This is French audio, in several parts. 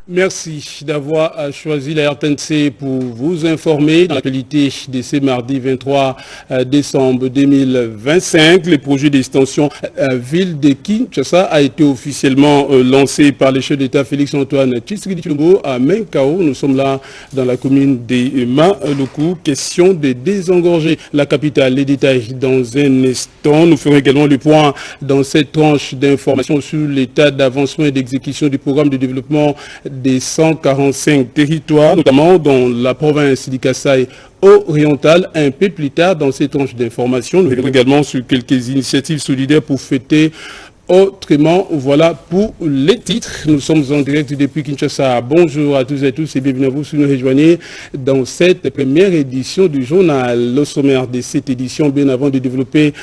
Merci d'avoir choisi la RTNC pour vous informer dans l'actualité de ce mardi 23 décembre 2025. Le projet d'extension ville de Kinshasa a été officiellement lancé par le chef d'État Félix-Antoine Tshisekedi Tshilombo à Menkao. Nous sommes là dans la commune de Maluku. Question de désengorger la capitale. Les détails dans un instant. Nous ferons également le point dans cette tranche d'informations sur l'état d'avancement et d'exécution du programme de développement des 145 territoires, notamment dans la province du Kasaï oriental. Un peu plus tard dans ces tranches d'informations, nous verrons également sur quelques initiatives solidaires pour fêter autrement. Voilà pour les titres. Nous sommes en direct depuis Kinshasa. Bonjour à tous et tous et bienvenue à vous si vous nous rejoignez dans cette première édition du journal. Le sommaire de cette édition, bien avant de développer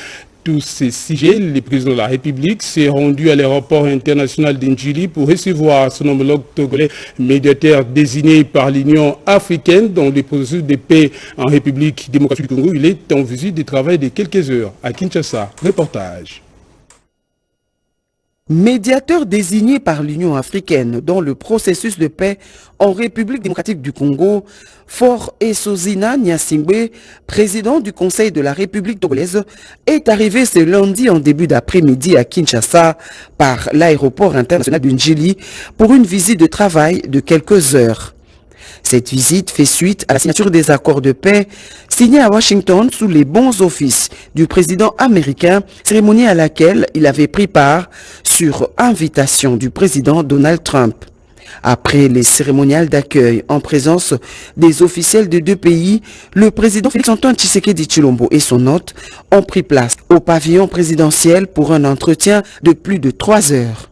tous ces sujets, le président de la République s'est rendu à l'aéroport international d'Ndjili pour recevoir son homologue togolais, médiateur désigné par l'Union africaine dans le processus de paix en République démocratique du Congo. Il est en visite de travail de quelques heures à Kinshasa. Reportage. Médiateur désigné par l'Union africaine dans le processus de paix en République démocratique du Congo, Faure Essozina Nyasingbe, président du Conseil de la République togolaise, est arrivé ce lundi en début d'après-midi à Kinshasa par l'aéroport international de Ndjili pour une visite de travail de quelques heures. Cette visite fait suite à la signature des accords de paix signés à Washington sous les bons offices du président américain, cérémonie à laquelle il avait pris part sur invitation du président Donald Trump. Après les cérémoniales d'accueil en présence des officiels des deux pays, le président Félix-Antoine Tshisekedi Tshilombo et son hôte ont pris place au pavillon présidentiel pour un entretien de plus de 3 heures.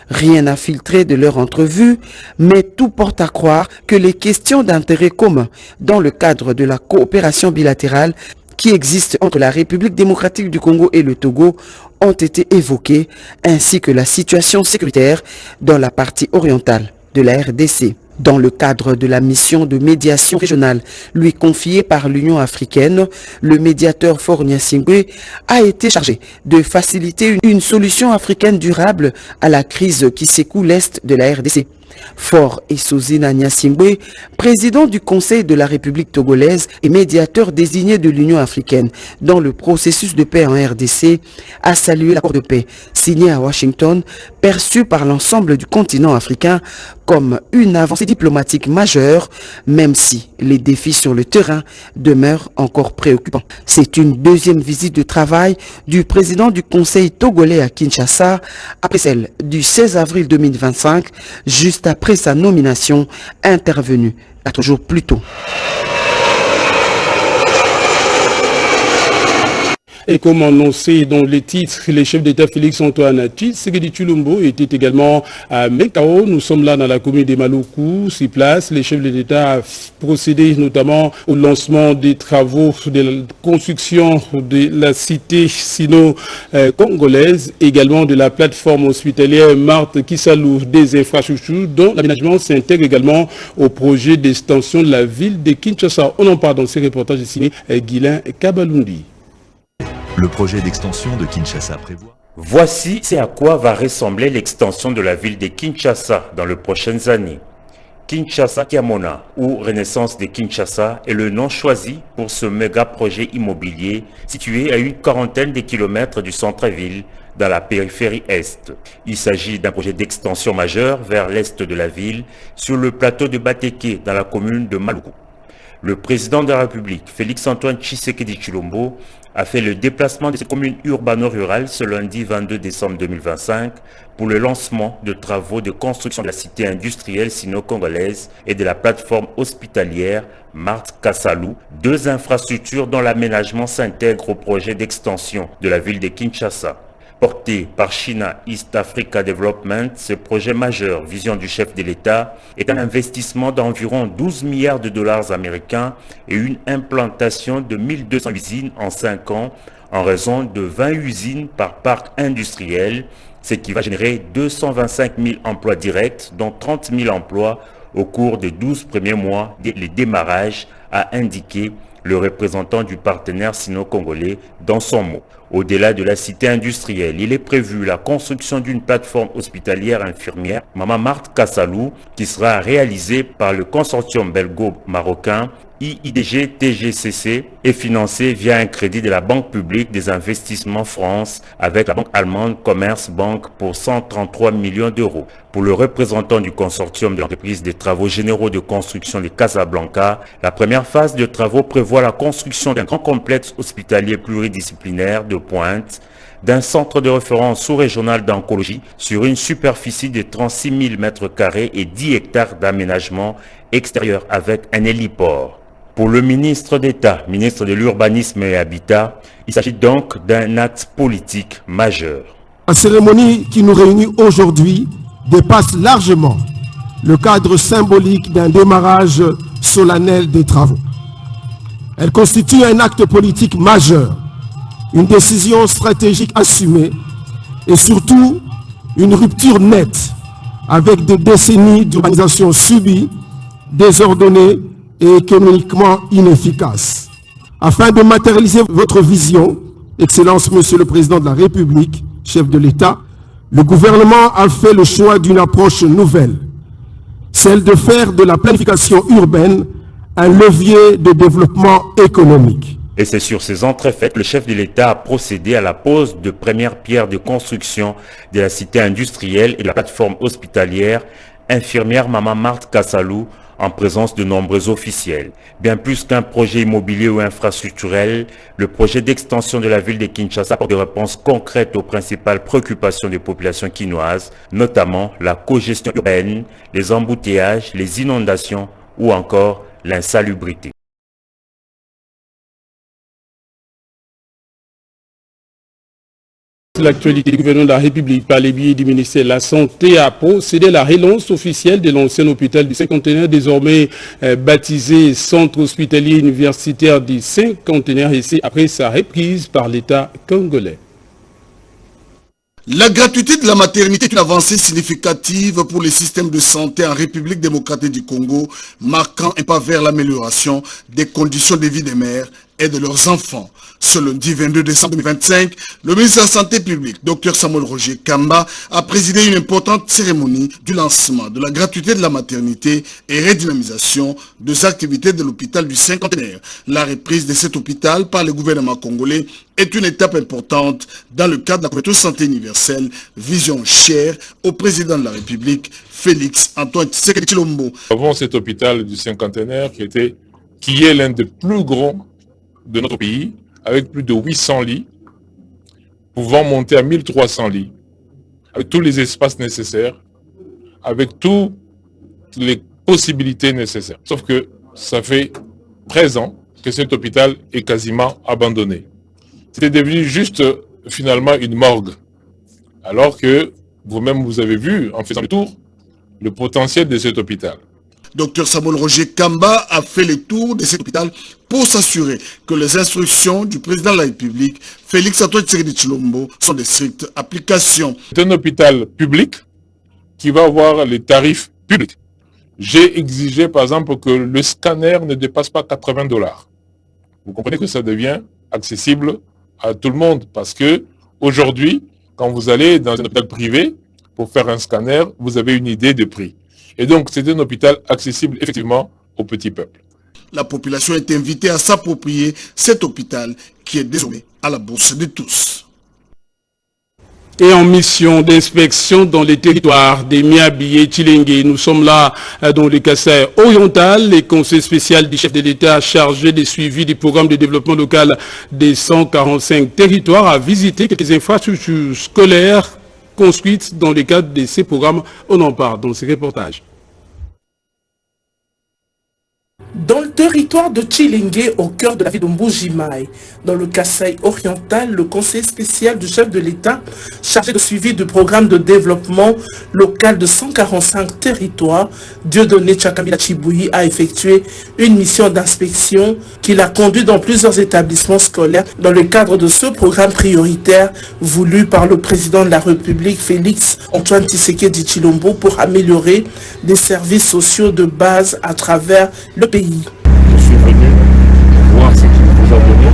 Rien n'a filtré de leur entrevue, mais tout porte à croire que les questions d'intérêt commun dans le cadre de la coopération bilatérale qui existe entre la République démocratique du Congo et le Togo ont été évoquées, ainsi que la situation sécuritaire dans la partie orientale de la RDC. Dans le cadre de la mission de médiation régionale lui confiée par l'Union africaine, le médiateur Faure Nyasingbe a été chargé de faciliter une solution africaine durable à la crise qui secoue l'Est de la RDC. Faure Essozina Nyasingbe, président du Conseil de la République togolaise et médiateur désigné de l'Union africaine dans le processus de paix en RDC, a salué l'accord de paix signé à Washington, perçu par l'ensemble du continent africain comme une avancée diplomatique majeure, même si les défis sur le terrain demeurent encore préoccupants. C'est une deuxième visite de travail du président du Conseil togolais à Kinshasa, après celle du 16 avril 2025, juste après sa nomination intervenue 4 jours plus tôt. Et comme annoncé dans les titres, le chef d'État Félix-Antoine Tshisekedi Tshilombo était également à Menkao. Nous sommes là dans la commune de Maluku, sur place. Le chef de l'État a procédé notamment au lancement des travaux de la construction de la cité sino-congolaise, également de la plateforme hospitalière Marthe Kisalou, des infrastructures dont l'aménagement s'intègre également au projet d'extension de la ville de Kinshasa. On en parle dans ces reportages signé Guilain Kabalundi. Le projet d'extension de Kinshasa prévoit... Voici c'est à quoi va ressembler l'extension de la ville de Kinshasa dans les prochaines années. Kinshasa Kiamona, ou Renaissance de Kinshasa, est le nom choisi pour ce méga projet immobilier situé à une quarantaine de kilomètres du centre-ville dans la périphérie est. Il s'agit d'un projet d'extension majeur vers l'est de la ville sur le plateau de Bateke dans la commune de Maluku. Le président de la République, Félix-Antoine Tshisekedi Tshilombo, a fait le déplacement de cette commune urbano-rurale ce lundi 22 décembre 2025 pour le lancement de travaux de construction de la cité industrielle sino-congolaise et de la plateforme hospitalière Marthe Kisalou, deux infrastructures dont l'aménagement s'intègre au projet d'extension de la ville de Kinshasa. Porté par China East Africa Development, ce projet majeur, vision du chef de l'État, est un investissement d'environ 12 milliards de dollars américains et une implantation de 1200 usines en 5 ans en raison de 20 usines par parc industriel, ce qui va générer 225 000 emplois directs, dont 30 000 emplois au cours des 12 premiers mois dès le démarrage, a indiqué le représentant du partenaire sino-congolais dans son mot. Au-delà de la cité industrielle, il est prévu la construction d'une plateforme hospitalière infirmière, Mama Marthe Kassalou, qui sera réalisée par le consortium belgo-marocain IIDG-TGCC et financée via un crédit de la Banque publique des investissements France avec la banque allemande Commerce Bank pour 133 millions d'euros. Pour le représentant du consortium de l'entreprise des travaux généraux de construction de Casablanca, la première phase de travaux prévoit la construction d'un grand complexe hospitalier pluridisciplinaire de pointe, d'un centre de référence sous-régional d'oncologie sur une superficie de 36 000 m² et 10 hectares d'aménagement extérieur avec un héliport. Pour le ministre d'État, ministre de l'Urbanisme et Habitat, il s'agit donc d'un acte politique majeur. La cérémonie qui nous réunit aujourd'hui dépasse largement le cadre symbolique d'un démarrage solennel des travaux. Elle constitue un acte politique majeur, une décision stratégique assumée et surtout une rupture nette avec des décennies d'urbanisation subie, désordonnée et économiquement inefficace. Afin de matérialiser votre vision, Excellence Monsieur le Président de la République, chef de l'État, le gouvernement a fait le choix d'une approche nouvelle, celle de faire de la planification urbaine un levier de développement économique. Et c'est sur ces entrefaites que le chef de l'État a procédé à la pose de première pierre de construction de la cité industrielle et de la plateforme hospitalière infirmière Mama Marthe Kassalou en présence de nombreux officiels. Bien plus qu'un projet immobilier ou infrastructurel, le projet d'extension de la ville de Kinshasa apporte des réponses concrètes aux principales préoccupations des populations quinoises, notamment la cogestion urbaine, les embouteillages, les inondations ou encore l'insalubrité. L'actualité du gouvernement de la République par les biais du ministère de la Santé a procédé à la relance officielle de l'ancien hôpital du Cinquantenaire, désormais baptisé Centre hospitalier universitaire du Cinquantenaire, ici après sa reprise par l'État congolais. La gratuité de la maternité est une avancée significative pour les systèmes de santé en République démocratique du Congo, marquant un pas vers l'amélioration des conditions de vie des mères et de leurs enfants. Ce lundi 22 décembre 2025, le ministre de la Santé publique, Dr Samuel Roger Kamba, a présidé une importante cérémonie du lancement de la gratuité de la maternité et redynamisation des activités de l'hôpital du Cinquantenaire. La reprise de cet hôpital par le gouvernement congolais est une étape importante dans le cadre de la couverture santé universelle, vision chère au président de la République, Félix Antoine Tshisekedi Tshilombo. Nous avons cet hôpital du Cinquantenaire qui est l'un des plus grands de notre pays, avec plus de 800 lits, pouvant monter à 1300 lits, avec tous les espaces nécessaires, avec toutes les possibilités nécessaires. Sauf que ça fait 13 ans que cet hôpital est quasiment abandonné. C'est devenu juste finalement une morgue, alors que vous-même vous avez vu, en faisant le tour, le potentiel de cet hôpital. Dr Samuel Roger Kamba a fait le tour de cet hôpital pour s'assurer que les instructions du président de la République, Félix Antoine Tshisekedi Tshilombo, sont de stricte application. C'est un hôpital public qui va avoir les tarifs publics. J'ai exigé par exemple que le scanner ne dépasse pas 80 $. Vous comprenez que ça devient accessible à tout le monde parce que aujourd'hui, quand vous allez dans un hôpital privé pour faire un scanner, vous avez une idée de prix. Et donc, c'est un hôpital accessible, effectivement, au petit peuple. La population est invitée à s'approprier cet hôpital qui est désormais à la bourse de tous. Et en mission d'inspection dans les territoires des Miabi et Tshilenge, nous sommes là dans le Kasaï oriental. Le conseil spécial du chef de l'État chargé des suivis du programme de développement local des 145 territoires a visité quelques infrastructures scolaires construites dans le cadre de ces programmes. On en parle dans ce reportage. Dans le territoire de Tshilenge, au cœur de la ville de Mbuji-Mayi, dans le Kasaï oriental, le conseil spécial du chef de l'État chargé de suivi du programme de développement local de 145 territoires, Dieudonné Tchakamila Tshibouyi, a effectué une mission d'inspection qui l'a conduit dans plusieurs établissements scolaires dans le cadre de ce programme prioritaire voulu par le président de la République, Félix Antoine Tshisekedi Tshilombo, pour améliorer les services sociaux de base à travers le pays. Je suis venu voir ce qu'il vous a donné,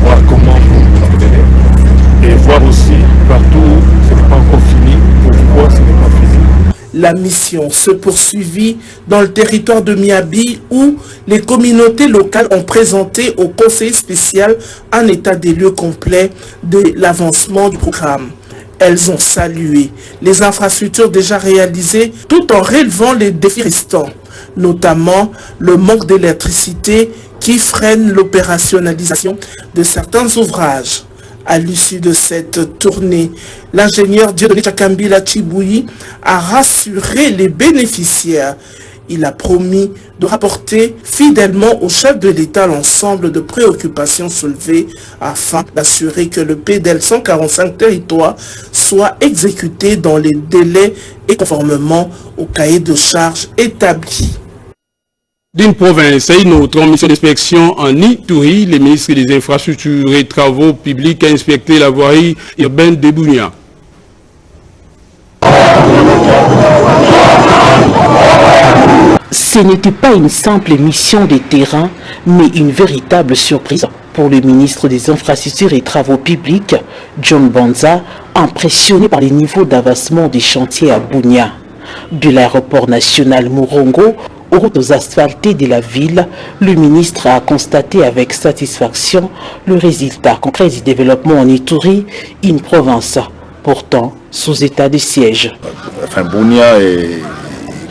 voir comment vous l'obtenez. et voir aussi partout où ce n'est pas encore fini, pourquoi ce n'est pas fini. La mission se poursuivit dans le territoire de Miabi où les communautés locales ont présenté au conseil spécial un état des lieux complet de l'avancement du programme. Elles ont salué les infrastructures déjà réalisées tout en relevant les défis restants, notamment le manque d'électricité qui freine l'opérationnalisation de certains ouvrages. À l'issue de cette tournée, l'ingénieur Dieudonné Chakambila Chibouyi a rassuré les bénéficiaires. Il a promis de rapporter fidèlement au chef de l'État l'ensemble de préoccupations soulevées afin d'assurer que le PDL 145 territoires soit exécuté dans les délais et conformément au cahier de charges établi. D'une province à une autre, en mission d'inspection en Ituri, le ministre des Infrastructures et Travaux publics a inspecté la voirie urbaine de Bunia. Ce n'était pas une simple mission de terrain, mais une véritable surprise pour le ministre des Infrastructures et Travaux publics, John Banza, impressionné par les niveaux d'avancement des chantiers à Bunia. De l'aéroport national Murongo aux routes asphaltées de la ville, le ministre a constaté avec satisfaction le résultat concret du développement en Ituri, une province pourtant sous état de siège. Enfin, Bunia est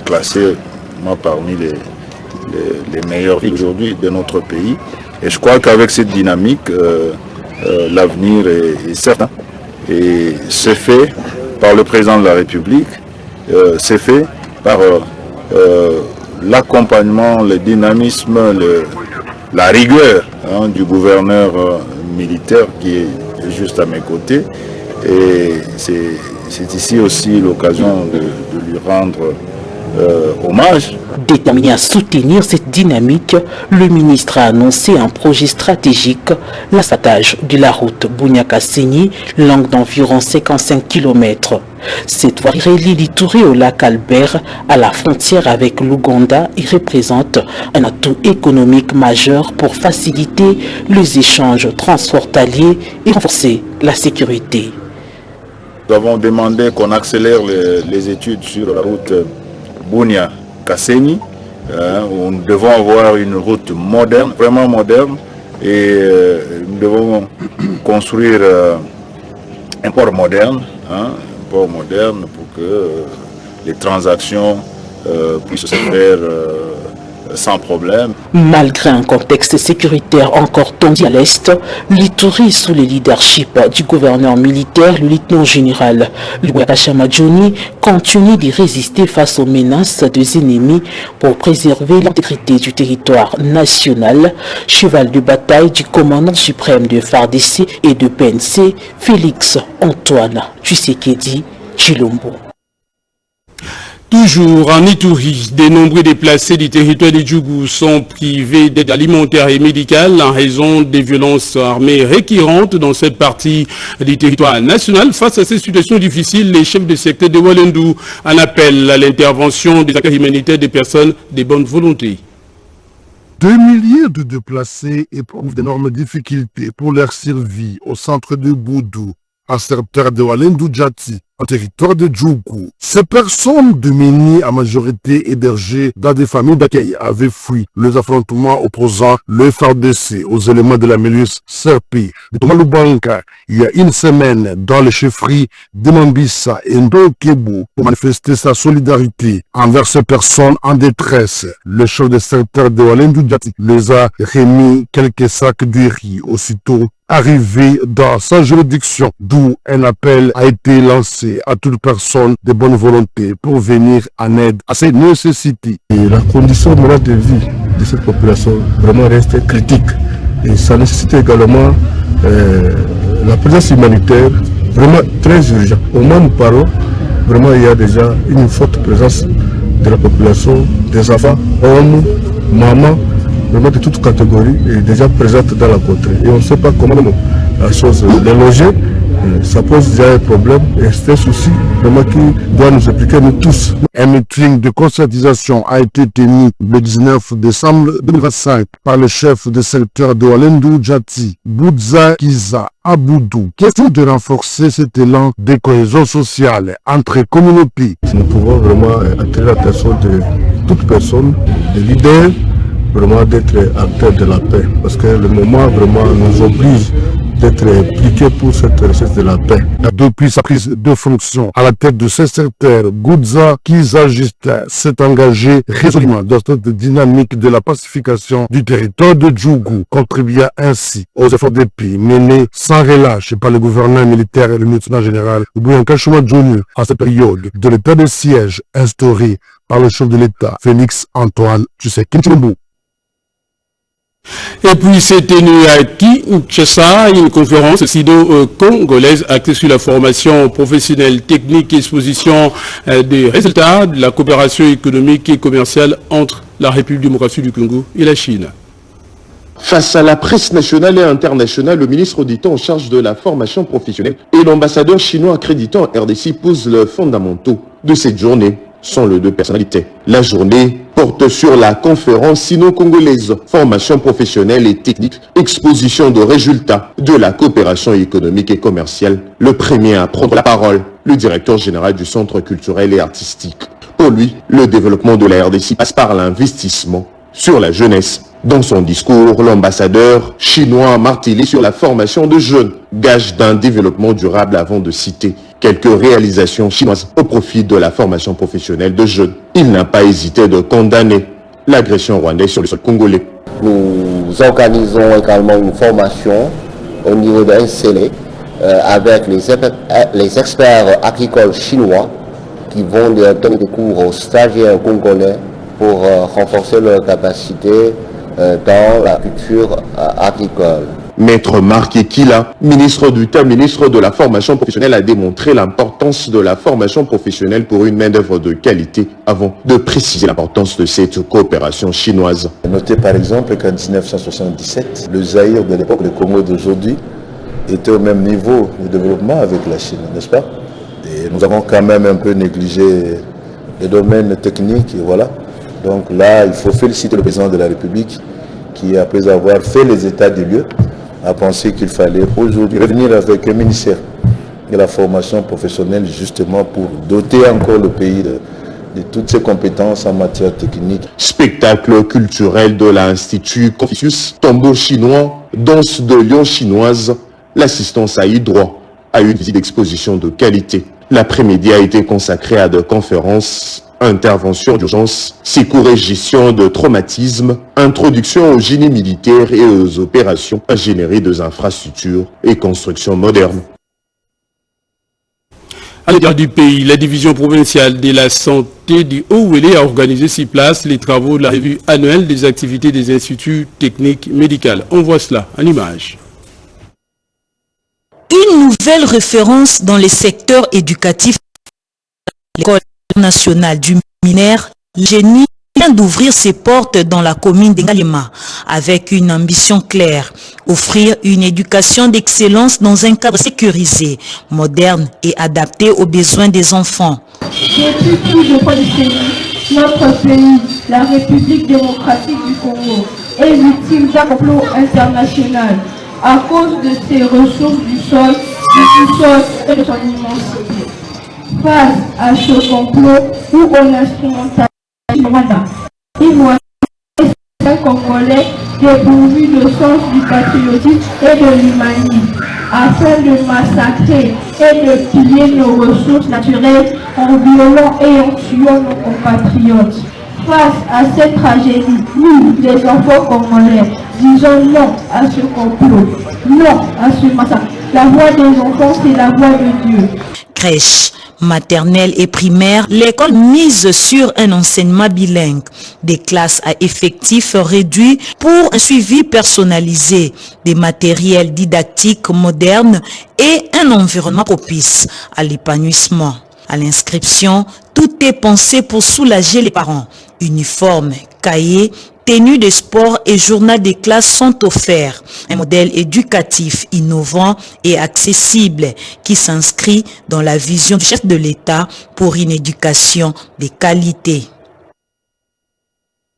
classé parmi les meilleures villes aujourd'hui de notre pays. Et je crois qu'avec cette dynamique, l'avenir est certain. Et c'est fait par le président de la République, c'est fait par l'accompagnement, le dynamisme, la rigueur du gouverneur militaire qui est juste à mes côtés. Et c'est ici aussi l'occasion de lui rendre hommage. Déterminé à soutenir cette dynamique, le ministre a annoncé un projet stratégique, l'asphaltage de la route Bunia-Kasenyi, longue d'environ 55 km. Cette voie relie l'Ituri au lac Albert à la frontière avec l'Ouganda et représente un atout économique majeur pour faciliter les échanges transfrontaliers et renforcer la sécurité. Nous avons demandé qu'on accélère les études sur la route Bunia-Kasenyi, où nous devons avoir une route moderne, vraiment moderne, et nous devons construire un port moderne, pour que les transactions puissent se faire sans problème. Malgré un contexte sécuritaire encore tendu à l'Est, l'Ituri, sous le leadership du gouverneur militaire, le lieutenant-général Lwakashama Johnny, continue de résister face aux menaces des ennemis pour préserver l'intégrité du territoire national. Cheval de bataille du commandant suprême de FARDC et de PNC, Félix Antoine Tshisekedi Tshilombo. Toujours en Ituri, de nombreux déplacés du territoire de Djougou sont privés d'aide alimentaire et médicale en raison des violences armées récurrentes dans cette partie du territoire national. Face à ces situations difficiles, les chefs de secteur de Walendu en appellent à l'intervention des acteurs humanitaires des personnes de bonne volonté. Des milliers de déplacés éprouvent d'énormes difficultés pour leur survie au centre de Boudou, à secteur de Walendu Djati, en territoire de Djougou. Ces personnes démunies à majorité hébergées dans des familles d'accueil avaient fui les affrontements opposant le FARDC aux éléments de la milice Serpi de Tomalubanka il y a une semaine dans les chefferies de Mambissa et Ndokebu pour manifester sa solidarité envers ces personnes en détresse. Le chef de secteur de Walendu Djati les a remis quelques sacs de riz aussitôt arrivé dans sa juridiction, d'où un appel a été lancé à toute personne de bonne volonté pour venir en aide à ces nécessités. Et la condition de vie de cette population vraiment reste critique. Et ça nécessite également la présence humanitaire vraiment très urgente. Au moment où nous parlons, vraiment il y a déjà une forte présence de la population, des enfants, hommes, mamans, vraiment de toutes catégories et déjà présentes dans la contrée. Et on ne sait pas comment la chose les loger ça pose déjà un problème et c'est un souci vraiment qui doit nous impliquer nous tous. Un meeting de conscientisation a été tenu le 19 décembre 2025 par le chef de secteur de Walendu Djati, Boudza Kiza Aboudou. Question de renforcer cet élan de cohésion sociale entre communautés. Nous pouvons vraiment attirer l'attention de toute personne, des leaders, vraiment d'être acteurs de la paix. Parce que le moment vraiment nous oblige d'être impliqués pour cette recherche de la paix. Depuis sa prise de fonction à la tête de ce secteur, Boudza Kiza Justin s'est engagé résolument dans cette dynamique de la pacification du territoire de Djougou, contribuant ainsi aux efforts de paix menés sans relâche par le gouverneur militaire et le lieutenant général Bouyanka Chouma Djouni en cette période de l'état de siège instauré par le chef de l'État, Félix Antoine Tshisekedi. Et puis s'est tenue à Kinshasa une conférence sino-congolaise axée sur la formation professionnelle, technique et exposition des résultats de la coopération économique et commerciale entre la République démocratique du Congo et la Chine. Face à la presse nationale et internationale, le ministre d'État en charge de la formation professionnelle et l'ambassadeur chinois accréditant RDC posent les fondamentaux de cette journée sans le de personnalité. La journée porte sur la conférence sino-congolaise, formation professionnelle et technique, exposition de résultats de la coopération économique et commerciale. Le premier à prendre la parole, le directeur général du Centre culturel et artistique. Pour lui, le développement de la RDC passe par l'investissement sur la jeunesse. Dans son discours, l'ambassadeur chinois a martelé sur la formation de jeunes, gage d'un développement durable avant de citer quelques réalisations chinoises au profit de la formation professionnelle de jeunes. Il n'a pas hésité de condamner l'agression rwandaise sur le sol congolais. Nous organisons également une formation au niveau de NCLE avec les experts agricoles chinois qui vont donner des cours aux stagiaires congolais pour renforcer leur capacité dans la culture agricole. Maître Marc Ekila, ministre du Temps, ministre de la formation professionnelle, a démontré l'importance de la formation professionnelle pour une main-d'œuvre de qualité avant de préciser l'importance de cette coopération chinoise. Notez par exemple qu'en 1977, le Zaïre de l'époque, le Congo d'aujourd'hui, était au même niveau de développement avec la Chine, n'est-ce pas? Et nous avons quand même un peu négligé les domaines techniques, et voilà. Donc là, il faut féliciter le président de la République qui, après avoir fait les états des lieux, a pensé qu'il fallait aujourd'hui revenir avec un ministère de la formation professionnelle justement pour doter encore le pays de toutes ses compétences en matière technique. Spectacle culturel de l'Institut Confucius, tombeau chinois, danse de lion chinoise, l'assistance a eu droit à une visite d'exposition de qualité. L'après-midi a été consacré à des conférences, intervention d'urgence, secours et gestion de traumatisme, introduction au génie militaire et aux opérations ingénierie des infrastructures et construction moderne. À l'égard du pays, la division provinciale de la santé du Haut-Ouélé a organisé sur place les travaux de la revue annuelle des activités des instituts techniques médicaux. On voit cela en image. Une nouvelle référence dans les secteurs éducatifs. L'école nationale du Minière, génie, vient d'ouvrir ses portes dans la commune d'Engalema avec une ambition claire, offrir une éducation d'excellence dans un cadre sécurisé, moderne et adapté aux besoins des enfants. Depuis plus de décennies, notre pays, la République démocratique du Congo, est victime d'un complot international à cause de ses ressources du sol, du sous-sol et de son immensité. Face à ce complot où on instrumentalise Rwanda, un Congolais dépourvu de sens du patriotisme et de l'humanisme, afin de massacrer et de piller nos ressources naturelles en violant et en tuant nos compatriotes. Face à cette tragédie, nous, les enfants congolais, disons non à ce complot, non à ce massacre. La voix des enfants, c'est la voix de Dieu. Crèche, maternelle et primaire, l'école mise sur un enseignement bilingue, des classes à effectifs réduits pour un suivi personnalisé, des matériels didactiques modernes et un environnement propice à l'épanouissement. À l'inscription, tout est pensé pour soulager les parents. Uniformes, cahiers, tenues de sport et journal des classes sont offerts. Un modèle éducatif innovant et accessible qui s'inscrit dans la vision du chef de l'État pour une éducation de qualité.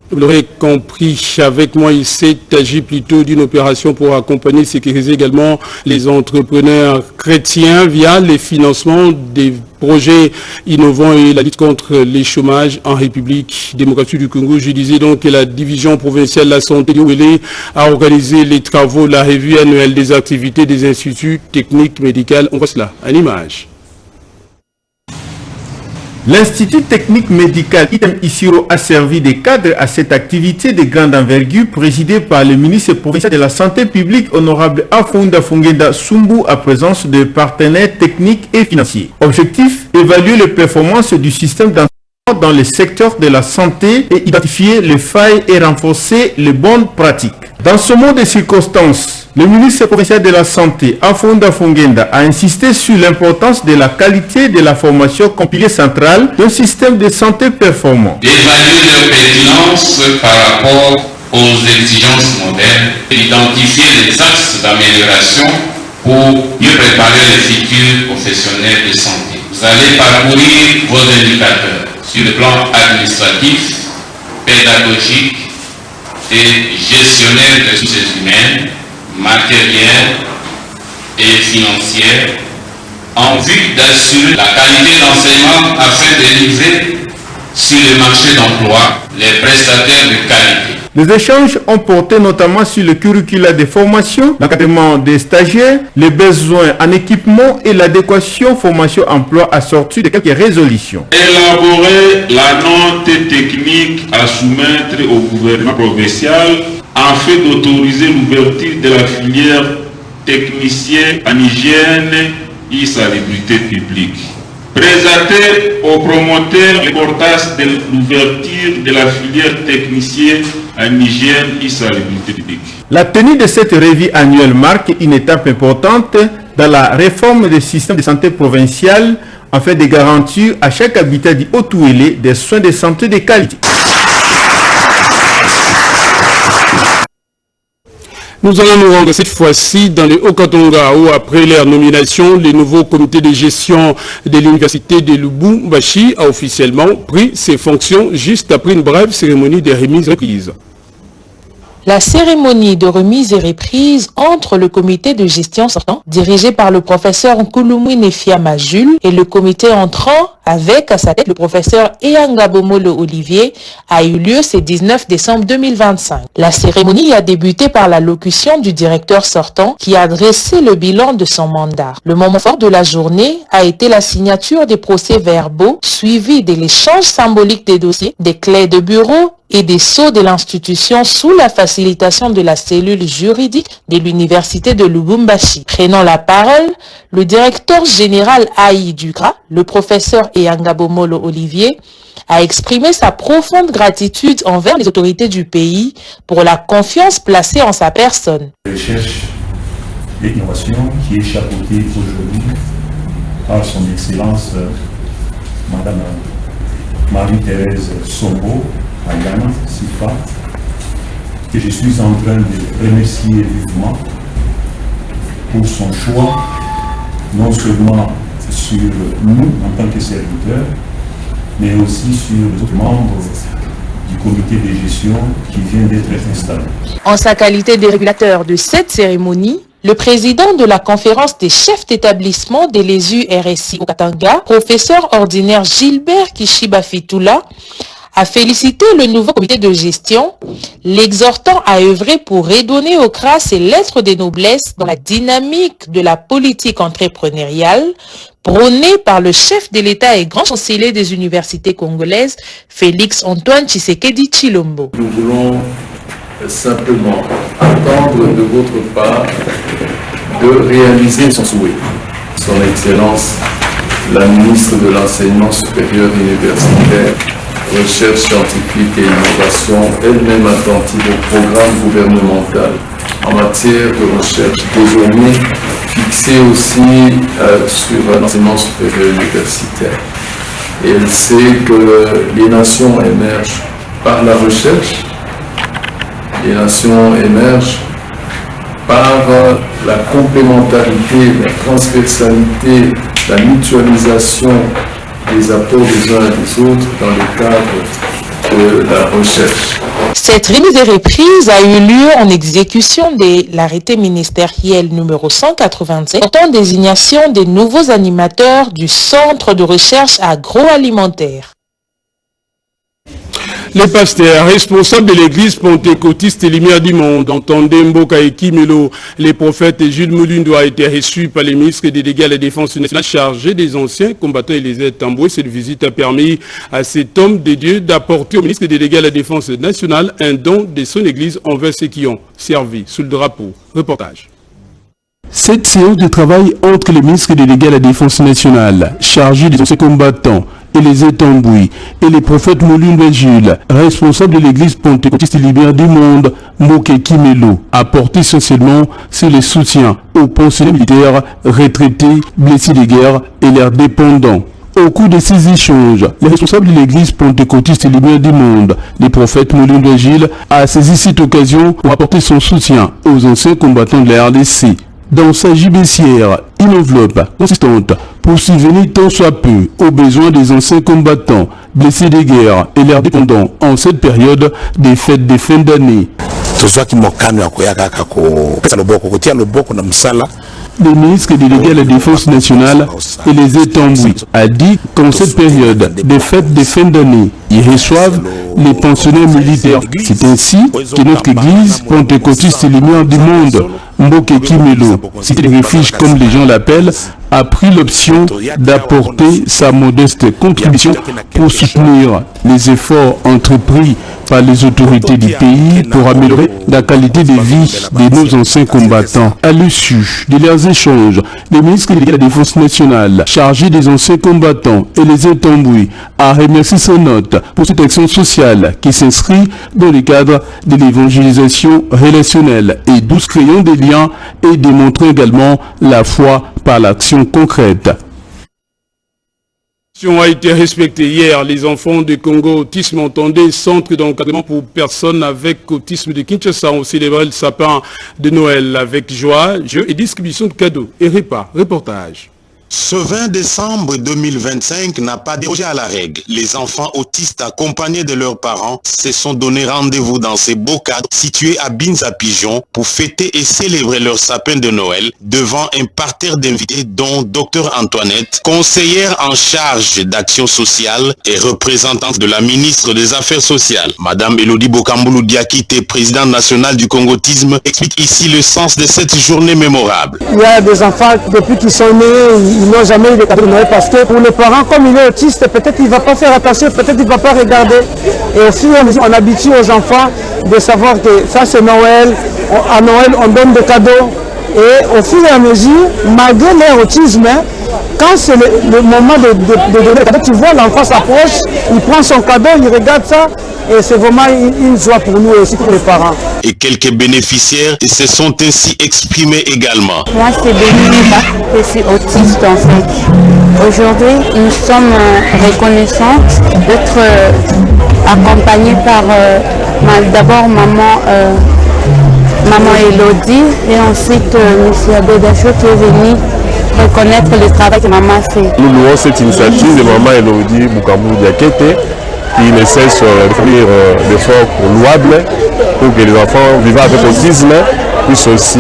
Vous l'aurez compris, avec moi, il s'agit plutôt d'une opération pour accompagner et sécuriser également les entrepreneurs chrétiens via les financements des projets innovants et la lutte contre les chômages en République démocratique du Congo. Je disais donc que la division provinciale de la santé de Ouélé a organisé les travaux de la revue annuelle des activités des instituts techniques médicaux. On voit cela à l'image. L'Institut technique médical Item Isiro a servi de cadre à cette activité de grande envergure présidée par le ministre provincial de la Santé publique, honorable Afunda Fungenda Sumbu, à présence de partenaires techniques et financiers. Objectif, évaluer les performances du système d'enseignement dans le secteur de la santé et identifier les failles et renforcer les bonnes pratiques. Dans ce monde de circonstances, le ministre provincial de la Santé, Afunda Fungenda, a insisté sur l'importance de la qualité de la formation compilée centrale d'un système de santé performant. D'évaluer leur pertinence par rapport aux exigences modernes, d'identifier les axes d'amélioration pour mieux préparer les futurs professionnels de santé. Vous allez parcourir vos indicateurs sur le plan administratif, pédagogique et gestionnaire des ressources humaines, matérielles et financières, en vue d'assurer la qualité d'enseignement afin de livrer sur le marché d'emploi les prestataires de qualité. Les échanges ont porté notamment sur le curricula de formation, l'encadrement des stagiaires, les besoins en équipement et l'adéquation formation-emploi assortie de quelques résolutions. Élaborer la note technique à soumettre au gouvernement provincial afin d'autoriser l'ouverture de la filière technicien en hygiène et salubrité publique. Présenter aux promoteurs l'importance de l'ouverture de la filière technicien en hygiène et salubrité publique. La tenue de cette revue annuelle marque une étape importante dans la réforme du système de santé provincial afin de garantir à chaque habitant du Haut-Ouélé des soins de santé de qualité. Nous allons nous rendre cette fois-ci dans le Haut-Katanga où, après leur nomination, le nouveau comité de gestion de l'université de Lubumbashi a officiellement pris ses fonctions juste après une brève cérémonie de remise reprise. La cérémonie de remise et reprise entre le comité de gestion sortant, dirigé par le professeur Nkouloumou Nefiama Jules, et le comité entrant, avec à sa tête le professeur Eyangabomolo Olivier, a eu lieu ce 19 décembre 2025. La cérémonie a débuté par l'allocution du directeur sortant qui a dressé le bilan de son mandat. Le moment fort de la journée a été la signature des procès-verbaux, suivi de l'échange symbolique des dossiers, des clés de bureau et des sceaux de l'institution sous la facilitation de la cellule juridique de l'université de Lubumbashi. Prenant la parole, le directeur général AI Dugra, le professeur Eyangabomolo Olivier, a exprimé sa profonde gratitude envers les autorités du pays pour la confiance placée en sa personne. Recherche et innovation qui est chapeautée aujourd'hui par son Excellence Madame Marie-Thérèse Sombo, Ayana Sifa, que je suis en train de remercier vivement pour son choix, non seulement sur nous en tant que serviteurs, mais aussi sur les autres membres du comité de gestion qui vient d'être installé. En sa qualité de régulateur de cette cérémonie, le président de la conférence des chefs d'établissement de l'ESU RSI au Katanga, professeur ordinaire Gilbert Kishiba Fitula, a félicité le nouveau comité de gestion, l'exhortant à œuvrer pour redonner aux CRA ses lettres de noblesse dans la dynamique de la politique entrepreneuriale prônée par le chef de l'État et grand chancelier des universités congolaises, Félix Antoine Tshisekedi Tshilombo. Nous voulons simplement attendre de votre part de réaliser son souhait. Son Excellence, la ministre de l'Enseignement supérieur universitaire, Recherche scientifique et innovation, elle-même attentive au programme gouvernemental en matière de recherche, désormais fixée aussi sur l'enseignement supérieur universitaire. Et elle sait que les nations émergent par la recherche des Nations émerge par la complémentarité, la transversalité, la mutualisation des apports des uns et des autres dans le cadre de la recherche. Cette remise et reprise a eu lieu en exécution de l'arrêté ministériel numéro 187 portant désignation des nouveaux animateurs du Centre de recherche agroalimentaire. Les pasteurs responsables de l'église pentecôtiste et Lumière du Monde, entendez Mboka et Kimelo, les prophètes et Jules Moulundo a été reçu par les ministres délégués à la défense nationale chargés des anciens combattants Élisée Tamboué. Cette visite a permis à cet homme de Dieu d'apporter au ministre délégué à la défense nationale un don de son église envers ceux qui ont servi sous le drapeau. Reportage. Cette séance de travail entre les ministres délégués à la défense nationale chargés des anciens combattants Élisée Tamboué et les prophètes Moulundo et Jules, responsables de l'église pentecôtiste et Lumière du Monde, Mboka Kimelo, a porté essentiellement sur le soutien aux pensionnés militaires, retraités, blessés de guerre et leurs dépendants. Au cours de ces échanges, les responsables de l'église pentecôtiste et Lumière du Monde, les prophètes Moulundo et Jules, a saisi cette occasion pour apporter son soutien aux anciens combattants de la RDC. Dans sa gibecière, une enveloppe consistante pour subvenir tant soit peu aux besoins des anciens combattants, blessés de guerre et leurs dépendants en cette période des fêtes de fin d'année. Le ministre délégué à la défense nationale, Élisée Tamboué, a dit qu'en cette période des fêtes de fin d'année, ils reçoivent les pensionnaires militaires. C'est ainsi que notre église pentecôtiste et Lumière du Monde, Mboka Kimelo, cité de refuge comme les gens l'appellent, a pris l'option d'apporter sa modeste contribution pour soutenir les efforts entrepris par les autorités du pays pour améliorer la qualité de vie de nos anciens combattants. À l'issue de leurs échanges, le ministre de la Défense nationale, chargé des anciens combattants, Élisée Tamboué, a remercié son hôte pour cette action sociale qui s'inscrit dans le cadre de l'évangélisation relationnelle et douce créant des liens et démontrant également la foi par l'action concrète. A été respectée hier. Les enfants de Congo Autisme entendaient centre d'encadrement pour personnes avec autisme de Kinshasa ont célébré le sapin de Noël avec joie, jeux et distribution de cadeaux et repas. Reportage. Ce 20 décembre 2025 n'a pas dérogé à la règle. Les enfants autistes accompagnés de leurs parents se sont donné rendez-vous dans ces beaux cadres situés à Binza Pigeon pour fêter et célébrer leur sapin de Noël devant un parterre d'invités dont Dr Antoinette, conseillère en charge d'action sociale et représentante de la ministre des Affaires sociales. Madame Elodie Bokambulu Diakité, présidente nationale du Congo Autisme, explique ici le sens de cette journée mémorable. Il y a des enfants depuis qu'ils sont nés, ils n'ont jamais eu de cadeau de Noël parce que pour les parents, comme il est autiste, peut-être il ne va pas faire attention, peut-être il ne va pas regarder. Et aussi, on habitue aux enfants de savoir que ça c'est Noël, à Noël on donne des cadeaux. Et au fur et à mesure, malgré leur autisme, quand c'est le moment de donner le cadeau, tu vois l'enfant s'approche, il prend son cadeau, il regarde ça, et c'est vraiment une joie pour nous et aussi pour les parents. Et quelques bénéficiaires se sont ainsi exprimés également. Moi c'est Bénéniba, je suis autiste en fait. Aujourd'hui, nous sommes reconnaissantes d'être accompagnés par d'abord maman Elodie et ensuite M. Abedachou qui est venu reconnaître le travail que maman fait. Nous louons cette initiative de maman Elodie Bokambulu Diakité qui ne cesse de faire d'efforts louables pour que les enfants vivant avec autisme puissent aussi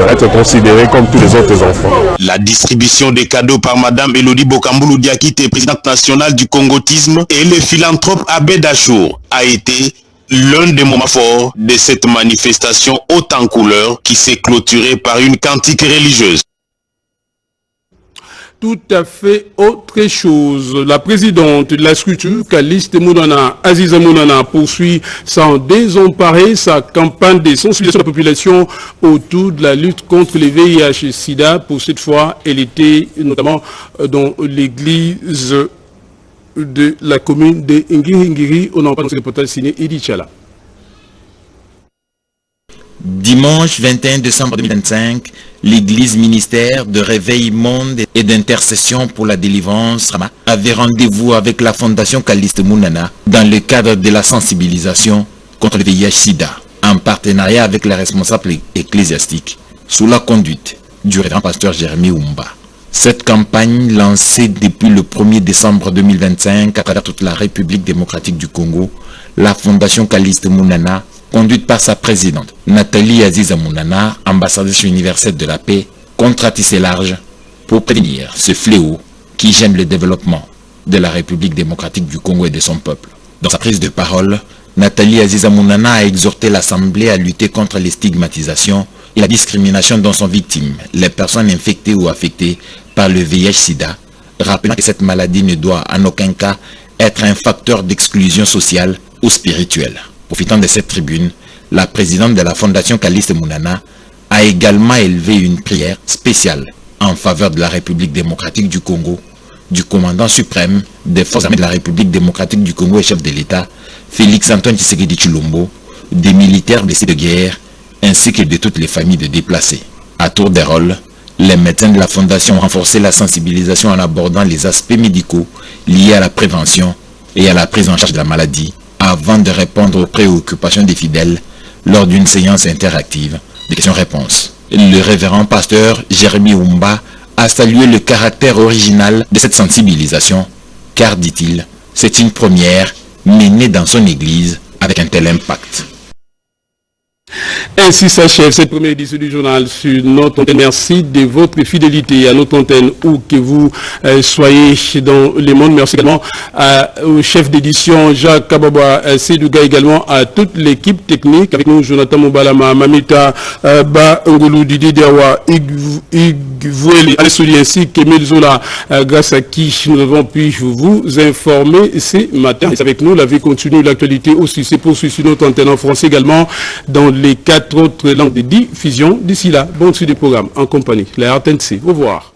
être considérés comme tous les autres enfants. La distribution des cadeaux par Madame Elodie Bokambulu Diakité, présidente nationale du Congo Autisme, et le philanthrope Abedachou a été l'un des moments forts de cette manifestation haute en couleur qui s'est clôturée par une cantique religieuse. Tout à fait autre chose. La présidente de la structure, Caliste Mounana, Aziza Mounana, poursuit sans désemparer sa campagne de sensibilisation de la population autour de la lutte contre les VIH et SIDA. Pour cette fois, elle était notamment dans l'église de la commune de Ngiri. On en parle dans ce reportage signé Idi Chala. Dimanche 21 décembre 2025, l'église ministère de Réveil Monde et d'intercession pour la délivrance avait rendez-vous avec la fondation Caliste Mounana dans le cadre de la sensibilisation contre le VIH-Sida. en partenariat avec les responsables ecclésiastiques, sous la conduite du révérend pasteur Jérémy Oumba. Cette campagne, lancée depuis le 1er décembre 2025 à travers toute la République démocratique du Congo, la Fondation Caliste Mounana, conduite par sa présidente, Nathalie Aziza Mounana, ambassadrice universelle de la paix, compte ratisser large pour prévenir ce fléau qui gêne le développement de la République démocratique du Congo et de son peuple. Dans sa prise de parole, Nathalie Aziza Mounana a exhorté l'Assemblée à lutter contre les stigmatisations et la discrimination dont sont victimes les personnes infectées ou affectées par le VIH-Sida, rappelant que cette maladie ne doit en aucun cas être un facteur d'exclusion sociale ou spirituelle. Profitant de cette tribune, la présidente de la Fondation Caliste Mounana a également élevé une prière spéciale en faveur de la République démocratique du Congo, du commandant suprême des forces armées de la République démocratique du Congo et chef de l'État, Félix Antoine Tshisekedi Tshilombo, des militaires blessés de guerre, ainsi que de toutes les familles de déplacés. À tour de rôle, les médecins de la Fondation ont renforcé la sensibilisation en abordant les aspects médicaux liés à la prévention et à la prise en charge de la maladie, avant de répondre aux préoccupations des fidèles lors d'une séance interactive de questions-réponses. Le révérend pasteur Jérémy Oumba a salué le caractère original de cette sensibilisation, car, dit-il, c'est une première menée dans son église avec un tel impact. Ainsi s'achève cette première édition du journal sur notre antenne. Merci de votre fidélité à notre antenne où que vous soyez dans le monde. Merci également au chef d'édition Jacques Kababa Sedouga, également à toute l'équipe technique avec nous, Jonathan Mobalama, Mamita Ba Ngulu, Didi Diawa, Igvoueli, Alessoli ainsi que Melzola, grâce à qui nous avons pu vous informer ce matin. Et avec nous, la vie continue, l'actualité aussi se poursuit sur notre antenne en français également dans les 4 autres langues de diffusion. D'ici là, bonne suite des programmes en compagnie. La RTNC. Au revoir.